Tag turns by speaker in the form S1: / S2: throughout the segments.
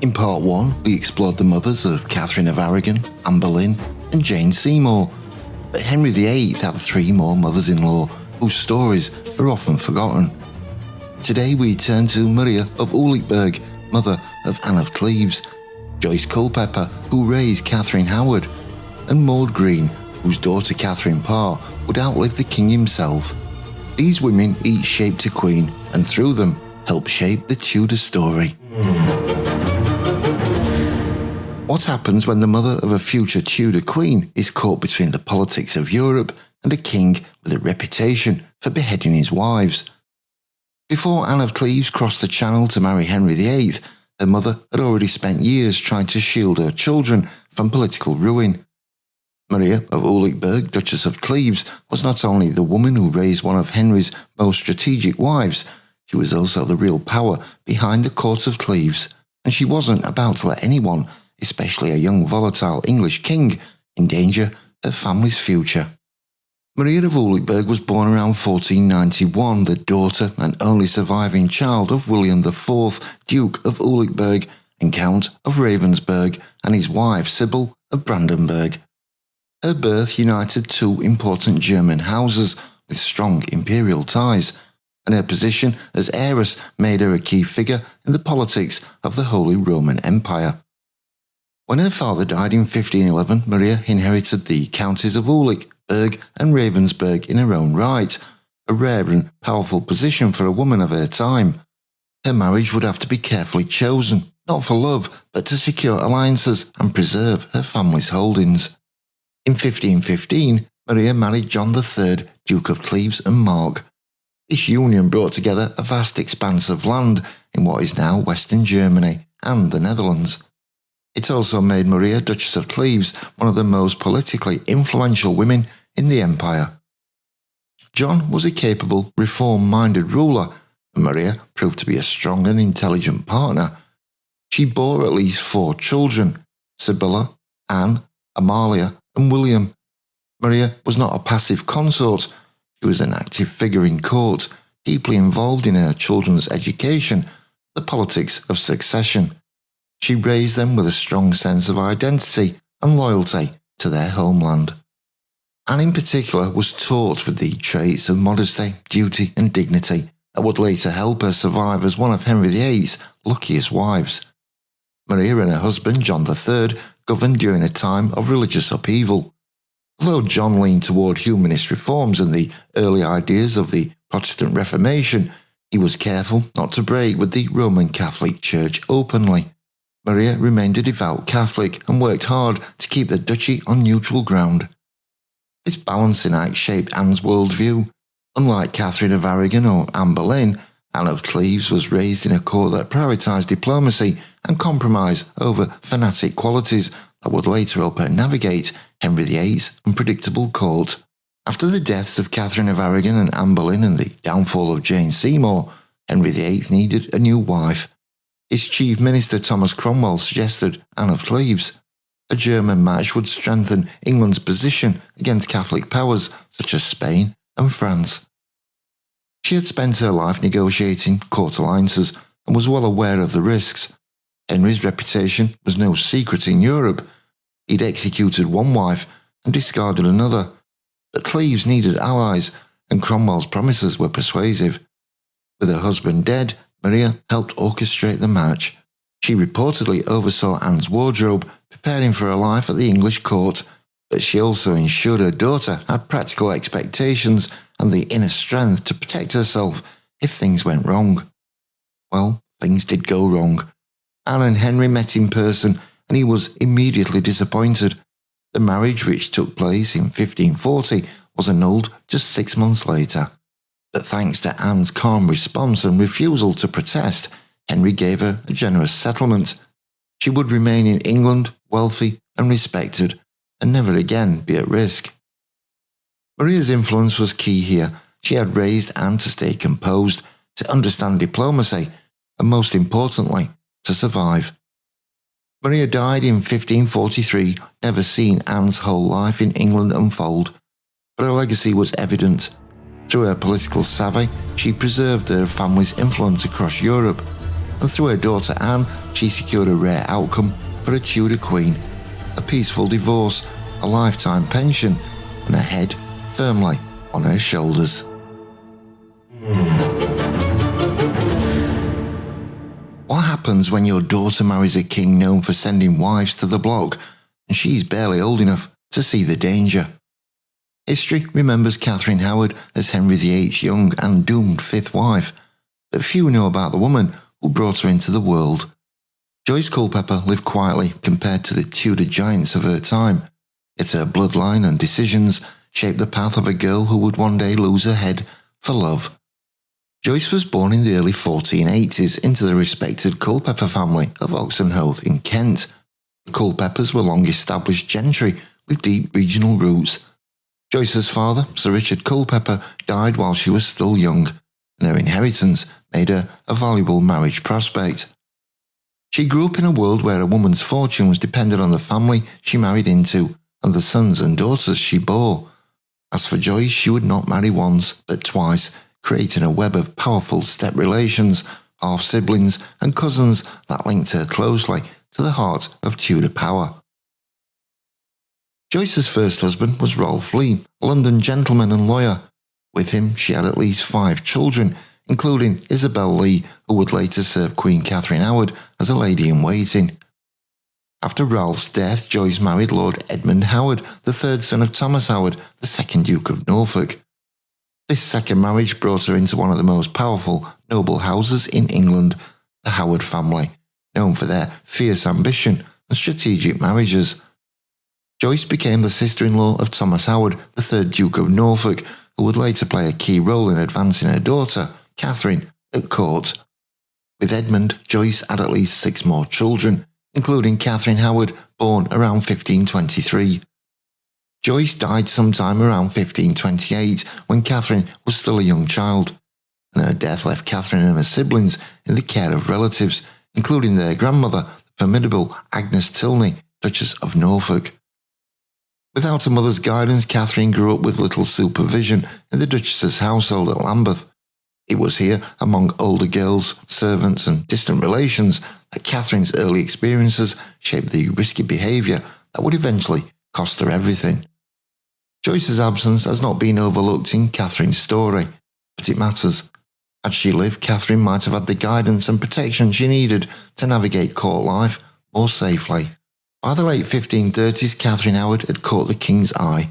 S1: In part 1, we explored the mothers of Catherine of Aragon, Anne Boleyn, and Jane Seymour. But Henry VIII had 3 more mothers-in-law whose stories are often forgotten. Today we turn to Maria of Jülich-Berg, mother of Anne of Cleves, Joyce Culpeper, who raised Catherine Howard, and Maud Green, whose daughter Catherine Parr would outlive the king himself. These women each shaped a queen, and through them helped shape the Tudor story. What happens when the mother of a future Tudor queen is caught between the politics of Europe and a king with a reputation for beheading his wives? Before Anne of Cleves crossed the Channel to marry Henry VIII, her mother had already spent years trying to shield her children from political ruin. Maria of Jülich-Berg, Duchess of Cleves, was not only the woman who raised one of Henry's most strategic wives, she was also the real power behind the court of Cleves, and she wasn't about to let anyone, especially a young volatile English king, endanger her family's future. Maria of Jülich-Berg was born around 1491, the daughter and only surviving child of William IV, Duke of Jülich-Berg and Count of Ravensberg, and his wife Sybil of Brandenburg. Her birth united 2 important German houses with strong imperial ties, and her position as heiress made her a key figure in the politics of the Holy Roman Empire. When her father died in 1511, Maria inherited the counties of Jülich, Berg and Ravensberg in her own right, a rare and powerful position for a woman of her time. Her marriage would have to be carefully chosen, not for love, but to secure alliances and preserve her family's holdings. In 1515, Maria married John III, Duke of Cleves and Mark. This union brought together a vast expanse of land in what is now Western Germany and the Netherlands. It also made Maria, Duchess of Cleves, one of the most politically influential women in the empire. John was a capable, reform-minded ruler, and Maria proved to be a strong and intelligent partner. She bore at least 4 children: Sibylla, Anne, Amalia, and William. Maria was not a passive consort. She was an active figure in court, deeply involved in her children's education, the politics of succession. She raised them with a strong sense of identity and loyalty to their homeland. Anne in particular was taught with the traits of modesty, duty and dignity that would later help her survive as one of Henry VIII's luckiest wives. Maria and her husband, John III, governed during a time of religious upheaval. Although John leaned toward humanist reforms and the early ideas of the Protestant Reformation, he was careful not to break with the Roman Catholic Church openly. Maria remained a devout Catholic and worked hard to keep the duchy on neutral ground. This balancing act shaped Anne's worldview. Unlike Catherine of Aragon or Anne Boleyn, Anne of Cleves was raised in a court that prioritised diplomacy and compromise over fanatic qualities that would later help her navigate Henry VIII's unpredictable court. After the deaths of Catherine of Aragon and Anne Boleyn and the downfall of Jane Seymour, Henry VIII needed a new wife. His chief minister Thomas Cromwell suggested Anne of Cleves. A German match would strengthen England's position against Catholic powers such as Spain and France. She had spent her life negotiating court alliances and was well aware of the risks. Henry's reputation was no secret in Europe. He'd executed one wife and discarded another. But Cleves needed allies, and Cromwell's promises were persuasive. With her husband dead, Maria helped orchestrate the match. She reportedly oversaw Anne's wardrobe, preparing for her life at the English court, but she also ensured her daughter had practical expectations and the inner strength to protect herself if things went wrong. Well, things did go wrong. Anne and Henry met in person, and he was immediately disappointed. The marriage, which took place in 1540, was annulled just 6 months later. But thanks to Anne's calm response and refusal to protest, Henry gave her a generous settlement. She would remain in England, wealthy and respected, and never again be at risk. Maria's influence was key here. She had raised Anne to stay composed, to understand diplomacy, and most importantly, to survive. Maria died in 1543, never seeing Anne's whole life in England unfold, but her legacy was evident. Through her political savvy, she preserved her family's influence across Europe. and through her daughter Anne, she secured a rare outcome for a Tudor queen: a peaceful divorce, a lifetime pension, and a head firmly on her shoulders. What happens when your daughter marries a king known for sending wives to the block, and she's barely old enough to see the danger? History remembers Catherine Howard as Henry VIII's young and doomed fifth wife, but few know about the woman who brought her into the world. Joyce Culpeper lived quietly compared to the Tudor giants of her time, yet her bloodline and decisions shaped the path of a girl who would one day lose her head for love. Joyce was born in the early 1480s into the respected Culpeper family of Oxenhoath in Kent. The Culpepers were long-established gentry with deep regional roots. Joyce's father, Sir Richard Culpeper, died while she was still young, and her inheritance made her a valuable marriage prospect. She grew up in a world where a woman's fortune was dependent on the family she married into and the sons and daughters she bore. As for Joyce, she would not marry once, but twice, creating a web of powerful step relations, half-siblings and cousins that linked her closely to the heart of Tudor power. Joyce's first husband was Rolfe Lee, a London gentleman and lawyer. With him, she had at least 5 children, including Isabel Lee, who would later serve Queen Catherine Howard as a lady-in-waiting. After Ralph's death, Joyce married Lord Edmund Howard, the third son of Thomas Howard, the second Duke of Norfolk. This second marriage brought her into one of the most powerful noble houses in England, the Howard family, known for their fierce ambition and strategic marriages. Joyce became the sister-in-law of Thomas Howard, the third Duke of Norfolk, who would later play a key role in advancing her daughter, Catherine, at court. With Edmund, Joyce had at least 6 more children, including Catherine Howard, born around 1523. Joyce died sometime around 1528 when Catherine was still a young child, and her death left Catherine and her siblings in the care of relatives, including their grandmother, the formidable Agnes Tilney, Duchess of Norfolk. Without a mother's guidance, Catherine grew up with little supervision in the Duchess's household at Lambeth. It was here, among older girls, servants and distant relations, that Catherine's early experiences shaped the risky behaviour that would eventually cost her everything. Joyce's absence has not been overlooked in Catherine's story, but it matters. Had she lived, Catherine might have had the guidance and protection she needed to navigate court life more safely. By the late 1530s, Catherine Howard had caught the king's eye.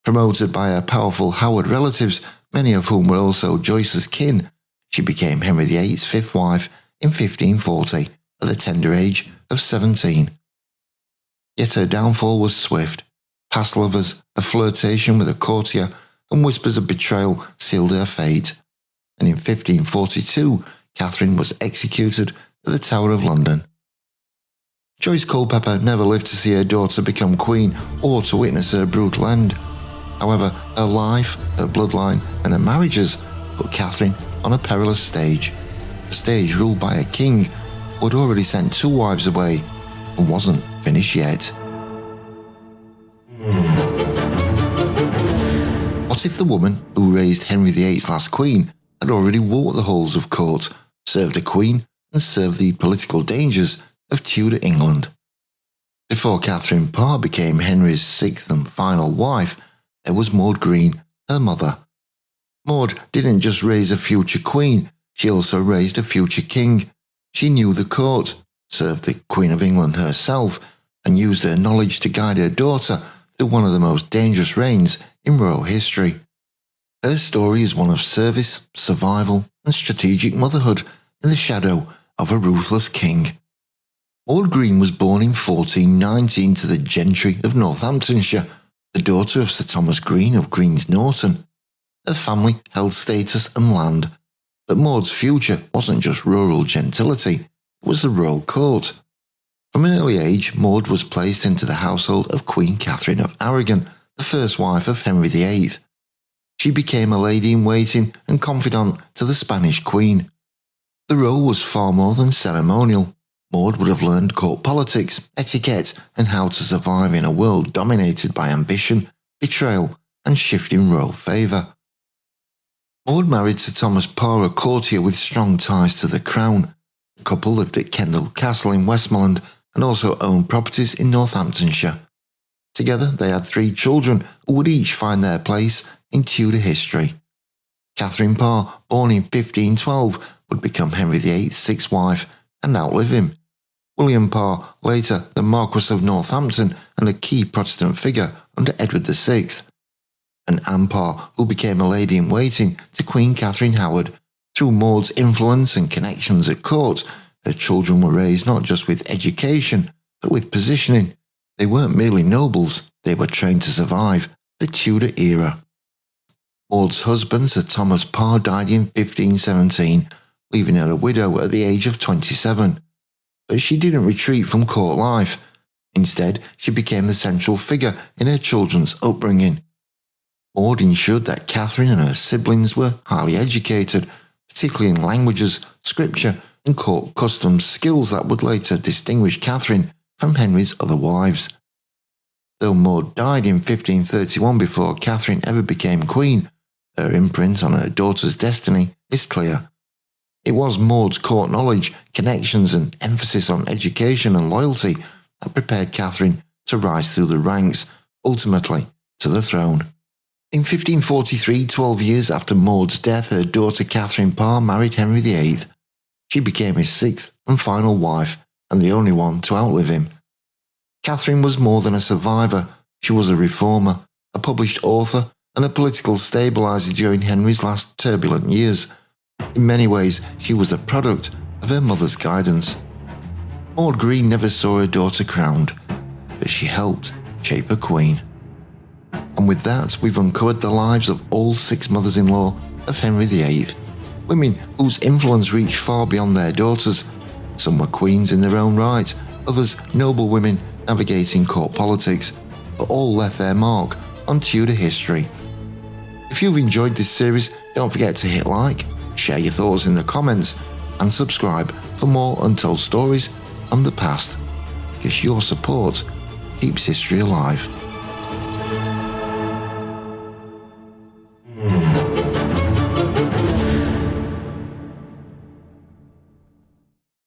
S1: Promoted by her powerful Howard relatives, many of whom were also Joyce's kin, she became Henry VIII's fifth wife in 1540 at the tender age of 17. Yet her downfall was swift. Past lovers, a flirtation with a courtier, and whispers of betrayal sealed her fate. And in 1542, Catherine was executed at the Tower of London. Joyce Culpeper never lived to see her daughter become queen or to witness her brutal end. However, her life, her bloodline, and her marriages put Catherine on a perilous stage. A stage ruled by a king who had already sent 2 wives away and wasn't finished yet. What if the woman who raised Henry VIII's last queen had already walked the halls of court, served a queen, and served the political dangers of Tudor England? Before Catherine Parr became Henry's 6th and final wife, there was Maud Green, her mother. Maud didn't just raise a future queen, she also raised a future king. She knew the court, served the Queen of England herself, and used her knowledge to guide her daughter through one of the most dangerous reigns in royal history. Her story is one of service, survival, and strategic motherhood in the shadow of a ruthless king. Maud Green was born in 1419 to the gentry of Northamptonshire, the daughter of Sir Thomas Green of Green's Norton. Her family held status and land, but Maud's future wasn't just rural gentility, it was the royal court. From an early age, Maud was placed into the household of Queen Catherine of Aragon, the first wife of Henry VIII. She became a lady-in-waiting and confidant to the Spanish queen. The role was far more than ceremonial. Maud would have learned court politics, etiquette, and how to survive in a world dominated by ambition, betrayal, and shifting royal favour. Maud married Sir Thomas Parr, a courtier with strong ties to the crown. The couple lived at Kendal Castle in Westmoreland and also owned properties in Northamptonshire. Together they had 3 children who would each find their place in Tudor history. Catherine Parr, born in 1512, would become Henry VIII's 6th wife and outlive him. William Parr, later the Marquess of Northampton and a key Protestant figure under Edward VI. And Anne Parr, who became a lady-in-waiting to Queen Catherine Howard. Through Maud's influence and connections at court, her children were raised not just with education, but with positioning. They weren't merely nobles, they were trained to survive the Tudor era. Maud's husband, Sir Thomas Parr, died in 1517, leaving her a widow at the age of 27. But she didn't retreat from court life. Instead, she became the central figure in her children's upbringing. Maud ensured that Catherine and her siblings were highly educated, particularly in languages, scripture, and court customs, skills that would later distinguish Catherine from Henry's other wives. Though Maud died in 1531 before Catherine ever became queen, her imprint on her daughter's destiny is clear. It was Maud's court knowledge, connections, and emphasis on education and loyalty that prepared Catherine to rise through the ranks, ultimately to the throne. In 1543, 12 years after Maud's death, her daughter Catherine Parr married Henry VIII. She became his 6th and final wife, and the only one to outlive him. Catherine was more than a survivor. She was a reformer, a published author, and a political stabiliser during Henry's last turbulent years. In many ways, she was a product of her mother's guidance. Maud Green never saw her daughter crowned, but she helped shape a queen. And with that, we've uncovered the lives of all 6 mothers-in-law of Henry VIII, women whose influence reached far beyond their daughters. Some were queens in their own right, others noble women navigating court politics, but all left their mark on Tudor history. If you've enjoyed this series, don't forget to hit like, share your thoughts in the comments, and subscribe for more untold stories from the past, because your support keeps history alive.